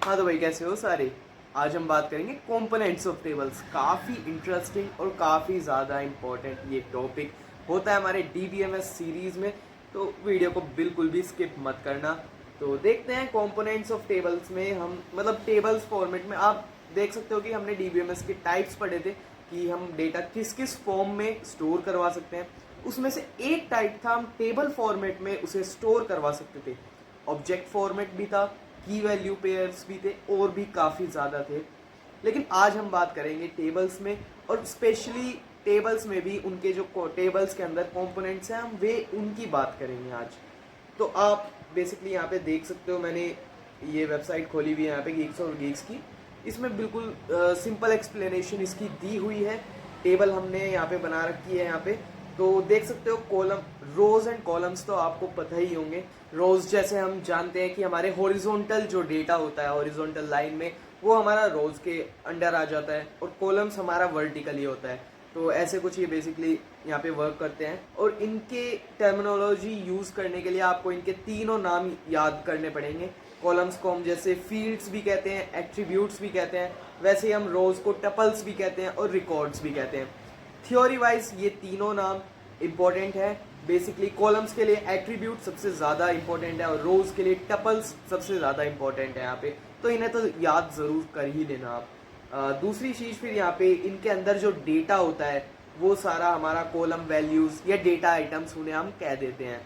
हाँ तो भाई कैसे हो सारे। आज हम बात करेंगे कंपोनेंट्स ऑफ टेबल्स। काफ़ी इंटरेस्टिंग और काफ़ी ज़्यादा इम्पोर्टेंट ये टॉपिक होता है हमारे DBMS सीरीज़ में, तो वीडियो को बिल्कुल भी स्किप मत करना। तो देखते हैं कंपोनेंट्स ऑफ टेबल्स में हम मतलब टेबल्स फॉर्मेट में आप देख सकते हो कि हमने DBMS के टाइप्स पढ़े थे कि हम डेटा किस किस फॉर्म में स्टोर करवा सकते हैं। उसमें से एक टाइप था हम टेबल फॉर्मेट में उसे स्टोर करवा सकते थे। ऑब्जेक्ट फॉर्मेट भी था, की वैल्यू पेयर्स भी थे और भी काफ़ी ज़्यादा थे। लेकिन आज हम बात करेंगे टेबल्स में, और स्पेशली टेबल्स में भी उनके जो टेबल्स के अंदर कंपोनेंट्स हैं हम वे उनकी बात करेंगे आज। तो आप बेसिकली यहाँ पे देख सकते हो, मैंने ये वेबसाइट खोली हुई है यहाँ पे गीक्स और गीक्स की। इसमें बिल्कुल सिंपल एक्सप्लेनेशन इसकी दी हुई है। टेबल हमने यहाँ पे बना रखी है यहाँ पे, तो देख सकते हो कॉलम, रोज एंड कॉलम्स तो आपको पता ही होंगे। रोज जैसे हम जानते हैं कि हमारे हॉरिजॉन्टल जो डेटा होता है हॉरिजॉन्टल लाइन में, वो हमारा रोज के अंडर आ जाता है, और कॉलम्स हमारा वर्टिकली होता है। तो ऐसे कुछ ये बेसिकली यहाँ पे वर्क करते हैं, और इनके टर्मिनोलॉजी यूज़ करने के लिए आपको इनके तीनों नाम याद करने पड़ेंगे। कॉलम्स को हम जैसे फील्ड्स भी कहते हैं, एट्रीब्यूट्स भी कहते हैं, वैसे ही हम रोज को टपल्स भी कहते हैं और रिकॉर्ड्स भी कहते हैं। थ्योरी वाइज ये तीनों नाम इम्पोर्टेंट है। बेसिकली कॉलम्स के लिए एट्रीब्यूट सबसे ज़्यादा इंपॉर्टेंट है और रोज के लिए टपल्स सबसे ज़्यादा इंपॉर्टेंट है यहाँ पे, तो इन्हें तो याद ज़रूर कर ही लेना आप। दूसरी चीज़ फिर यहाँ पे इनके अंदर जो डेटा होता है वो सारा हमारा कॉलम वैल्यूज़ या डेटा आइटम्स उन्हें हम कह देते हैं।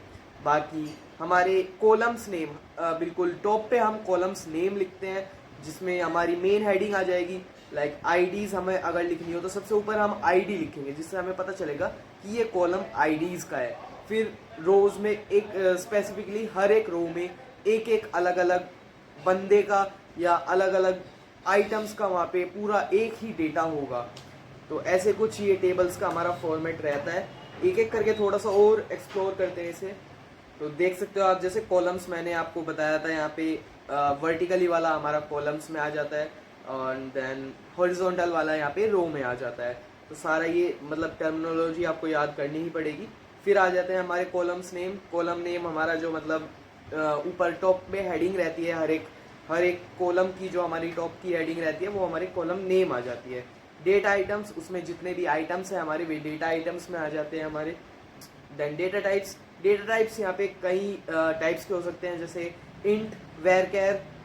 बाकी हमारे कॉलम्स नेम, बिल्कुल टॉप पे हम कॉलम्स नेम लिखते हैं जिसमें हमारी मेन हेडिंग आ जाएगी। लाइक आईडीज़ हमें अगर लिखनी हो तो सबसे ऊपर हम आईडी लिखेंगे, जिससे हमें पता चलेगा कि ये कॉलम आईडीज़ का है। फिर रोज में एक स्पेसिफिकली हर एक रो में एक एक अलग अलग बंदे का या अलग अलग आइटम्स का वहाँ पे पूरा एक ही डेटा होगा। तो ऐसे कुछ ये टेबल्स का हमारा फॉर्मेट रहता है। एक एक करके थोड़ा सा और एक्सप्लोर करते हैं इसे। तो देख सकते हो आप, जैसे कॉलम्स मैंने आपको बताया था यहाँ पे वर्टिकली वाला हमारा कॉलम्स में आ जाता है, और देन हॉरिजॉन्टल वाला यहाँ पे रो में आ जाता है। तो सारा ये मतलब टर्मिनोलॉजी आपको याद करनी ही पड़ेगी। फिर आ जाते हैं हमारे कॉलम्स नेम। कॉलम नेम हमारा जो मतलब ऊपर टॉप में हेडिंग रहती है, हर एक कॉलम की जो हमारी टॉप की हेडिंग रहती है वो हमारी कॉलम नेम आ जाती है। डेटा आइटम्स, उसमें जितने भी आइटम्स हैं हमारे वे डेटा आइटम्स में आ जाते हैं हमारे। देन डेटा टाइप्स यहाँ पे कई टाइप्स के हो सकते हैं, जैसे इंट, वेर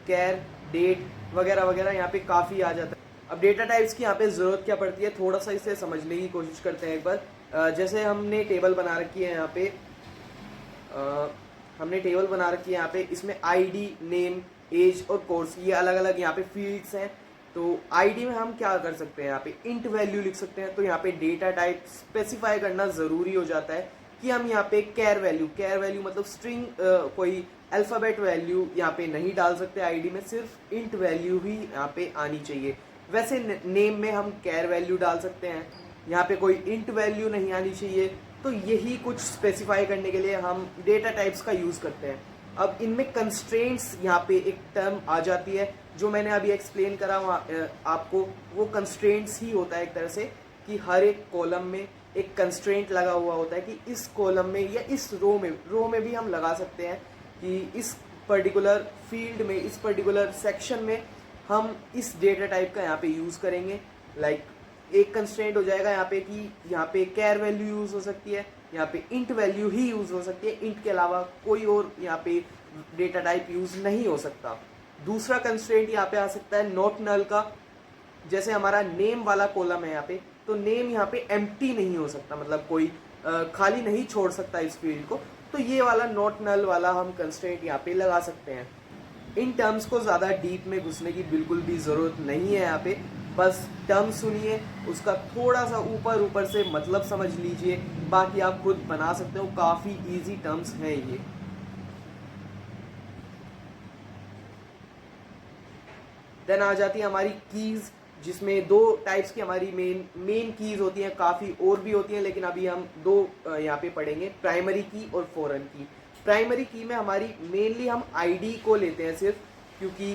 कैर, डेट वगैरह वगैरह यहाँ पे काफ़ी आ जाता है। अब डेटा टाइप्स की यहाँ पे ज़रूरत क्या पड़ती है, थोड़ा सा इसे समझने की कोशिश करते हैं एक बार। जैसे हमने टेबल बना रखी है यहाँ पे, यहाँ पे इसमें आईडी, नेम, एज और कोर्स, ये अलग अलग यहाँ पे फील्ड्स हैं। तो आईडी में हम क्या कर सकते हैं, यहाँ पे इंट वैल्यू लिख सकते हैं। तो यहाँ पे डेटा टाइप स्पेसिफाई करना ज़रूरी हो जाता है कि हम यहाँ पे कैर वैल्यू मतलब स्ट्रिंग, कोई अल्फ़ाबेट वैल्यू यहाँ पे नहीं डाल सकते आईडी में, सिर्फ इंट वैल्यू ही यहाँ पे आनी चाहिए। वैसे नेम में हम कैर वैल्यू डाल सकते हैं, यहाँ पे कोई इंट वैल्यू नहीं आनी चाहिए। तो यही कुछ स्पेसिफाई करने के लिए हम डेटा टाइप्स का यूज़ करते हैं। अब इनमें कंस्ट्रेंट्स यहाँ पे एक टर्म आ जाती है, जो मैंने अभी एक्सप्लेन करा आपको, वो कंस्ट्रेंट्स ही होता है एक तरह से, कि हर एक कॉलम में एक कंस्ट्रेंट लगा हुआ होता है कि इस कॉलम में या इस रो में भी हम लगा सकते हैं कि इस पर्टिकुलर फील्ड में, इस पर्टिकुलर सेक्शन में हम इस डेटा टाइप का यहाँ पे यूज़ करेंगे। लाइक एक कंस्ट्रेंट हो जाएगा यहाँ पे कि यहाँ पे कैर वैल्यू यूज़ हो सकती है, यहाँ पे इंट वैल्यू ही यूज़ हो सकती है, इंट के अलावा कोई और यहाँ पे डेटा टाइप यूज़ नहीं हो सकता। दूसरा कंस्ट्रेंट यहाँ पे आ सकता है नॉट नल का। जैसे हमारा नेम वाला कॉलम है यहाँ पे, तो नेम यहाँ पे एम्प्टी नहीं हो सकता, मतलब कोई खाली नहीं छोड़ सकता इस फील्ड को। तो ये वाला नॉट नल वाला हम कंस्ट्रेंट यहाँ पे लगा सकते हैं। इन टर्म्स को ज़्यादा डीप में घुसने की बिल्कुल भी ज़रूरत नहीं है यहाँ पे, बस टर्म सुनिए, उसका थोड़ा सा ऊपर से मतलब समझ लीजिए, बाकी आप खुद बना सकते हो। काफ़ी इजी टर्म्स हैं ये। देन आ जाती है हमारी कीज़, जिसमें दो टाइप्स की हमारी मेन कीज़ होती हैं, काफ़ी और भी होती हैं लेकिन अभी हम दो यहाँ पे पढ़ेंगे, प्राइमरी की और फॉरेन की। प्राइमरी की में हमारी मेनली हम आईडी को लेते हैं सिर्फ, क्योंकि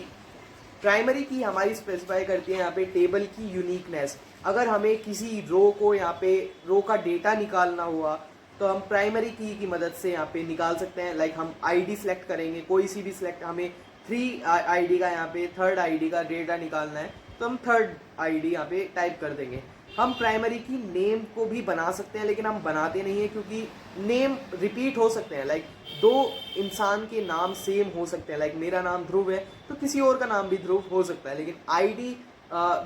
प्राइमरी की हमारी स्पेसिफाई करती है यहाँ पे टेबल की यूनिकनेस। अगर हमें किसी रो को यहाँ पे रो का डेटा निकालना हुआ तो हम प्राइमरी की मदद से यहाँ पे निकाल सकते हैं। लाइक हम आईडी सेलेक्ट करेंगे, कोई सी भी सिलेक्ट, हमें ID का यहाँ पे थर्ड ID का डेटा निकालना है तो हम थर्ड ID यहाँ पे टाइप कर देंगे। हम प्राइमरी की नेम को भी बना सकते हैं, लेकिन हम बनाते नहीं हैं क्योंकि नेम रिपीट हो सकते हैं। लाइक दो इंसान के नाम सेम हो सकते हैं, लाइक मेरा नाम ध्रुव है तो किसी और का नाम भी ध्रुव हो सकता है, लेकिन ID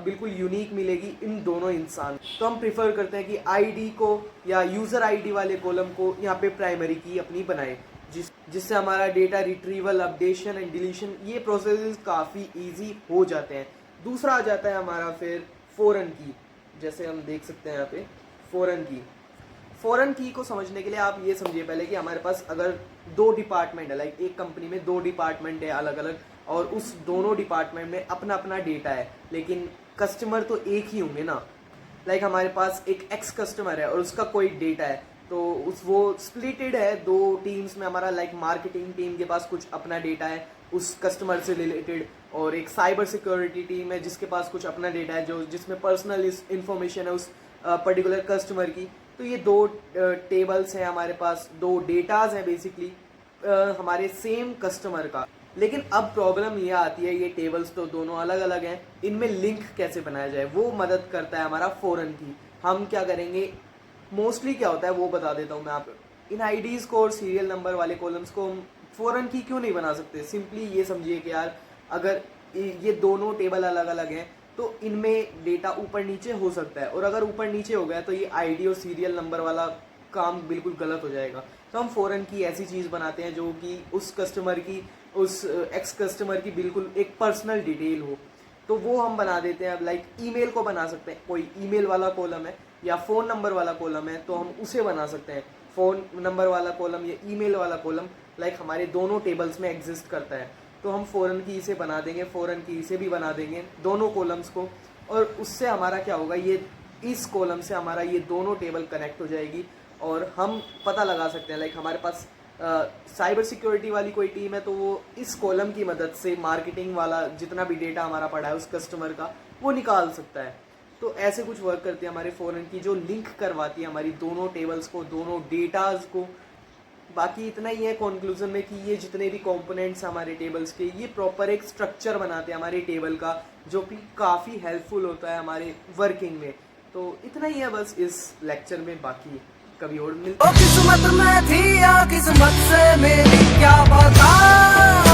बिल्कुल यूनिक मिलेगी इन दोनों इंसान। तो हम प्रिफर करते हैं कि ID को या यूज़र ID वाले कॉलम को यहाँ पे प्राइमरी की अपनी बनाए, जिससे हमारा data retrieval, updation and deletion ये प्रोसेस काफ़ी इजी हो जाते हैं। दूसरा आ जाता है हमारा फिर फॉरेन की। जैसे हम देख सकते हैं यहाँ पे फॉरेन की को समझने के लिए आप ये समझिए पहले कि हमारे पास अगर दो डिपार्टमेंट है, लाइक एक कंपनी में दो डिपार्टमेंट है अलग अलग, और उस दोनों डिपार्टमेंट में अपना अपना डेटा है, लेकिन कस्टमर तो एक ही होंगे ना। लाइक हमारे पास एक एक्स कस्टमर है और उसका कोई डेटा है, तो वो स्प्लिटेड है दो टीम्स में। हमारा लाइक मार्केटिंग टीम के पास कुछ अपना डेटा है उस कस्टमर से रिलेटेड, और एक साइबर सिक्योरिटी टीम है जिसके पास कुछ अपना डेटा है जो जिसमें पर्सनल इंफॉर्मेशन है उस पर्टिकुलर कस्टमर की। तो ये दो टेबल्स हैं हमारे पास, दो डेटाज हैं बेसिकली हमारे सेम कस्टमर का। लेकिन अब प्रॉब्लम ये आती है, ये टेबल्स तो दोनों अलग अलग हैं, इनमें लिंक कैसे बनाया जाए, वो मदद करता है हमारा फॉरेन की। हम क्या करेंगे, मोस्टली क्या होता है वो बता देता हूँ मैं आपको। इन आईडीज को और सीरियल नंबर वाले कॉलम्स को हम फॉरेन की क्यों नहीं बना सकते। सिंपली ये समझिए कि यार अगर ये दोनों टेबल अलग अलग हैं तो इनमें डेटा ऊपर नीचे हो सकता है, और अगर ऊपर नीचे हो गया तो ये आईडी और सीरियल नंबर वाला काम बिल्कुल गलत हो जाएगा। तो हम फॉरेन की ऐसी चीज़ बनाते हैं जो कि उस कस्टमर की, उस एक्स कस्टमर की बिल्कुल एक पर्सनल डिटेल हो, तो वो हम बना देते हैं। अब लाइक ईमेल को बना सकते हैं, कोई ईमेल वाला कॉलम है या फ़ोन नंबर वाला कॉलम है तो हम उसे बना सकते हैं। फ़ोन नंबर वाला कॉलम या ईमेल वाला कॉलम लाइक हमारे दोनों टेबल्स में एग्जिस्ट करता है, तो हम फॉरेन की से बना देंगे, फॉरेन की से भी बना देंगे दोनों कॉलम्स को, और उससे हमारा क्या होगा, ये इस कॉलम से हमारा ये दोनों टेबल कनेक्ट हो जाएगी और हम पता लगा सकते हैं। लाइक हमारे पास साइबर सिक्योरिटी वाली कोई टीम है तो वो इस कॉलम की मदद से मार्केटिंग वाला जितना भी डेटा हमारा पड़ा है उस कस्टमर का वो निकाल सकता है। तो ऐसे कुछ वर्क करती है हमारे फॉरेन की, जो लिंक करवाती है हमारी दोनों टेबल्स को, दोनों डेटाज को। बाकी इतना ही है कंक्लूजन में कि ये जितने भी कंपोनेंट्स हमारे टेबल्स के, ये प्रॉपर एक स्ट्रक्चर बनाते हैं हमारे टेबल का, जो कि काफ़ी हेल्पफुल होता है हमारे वर्किंग में। तो इतना ही है बस इस लेक्चर में, बाकी कभी और मिलते हैं। किस्मत में थी या किस्मत से मेरी क्या पता।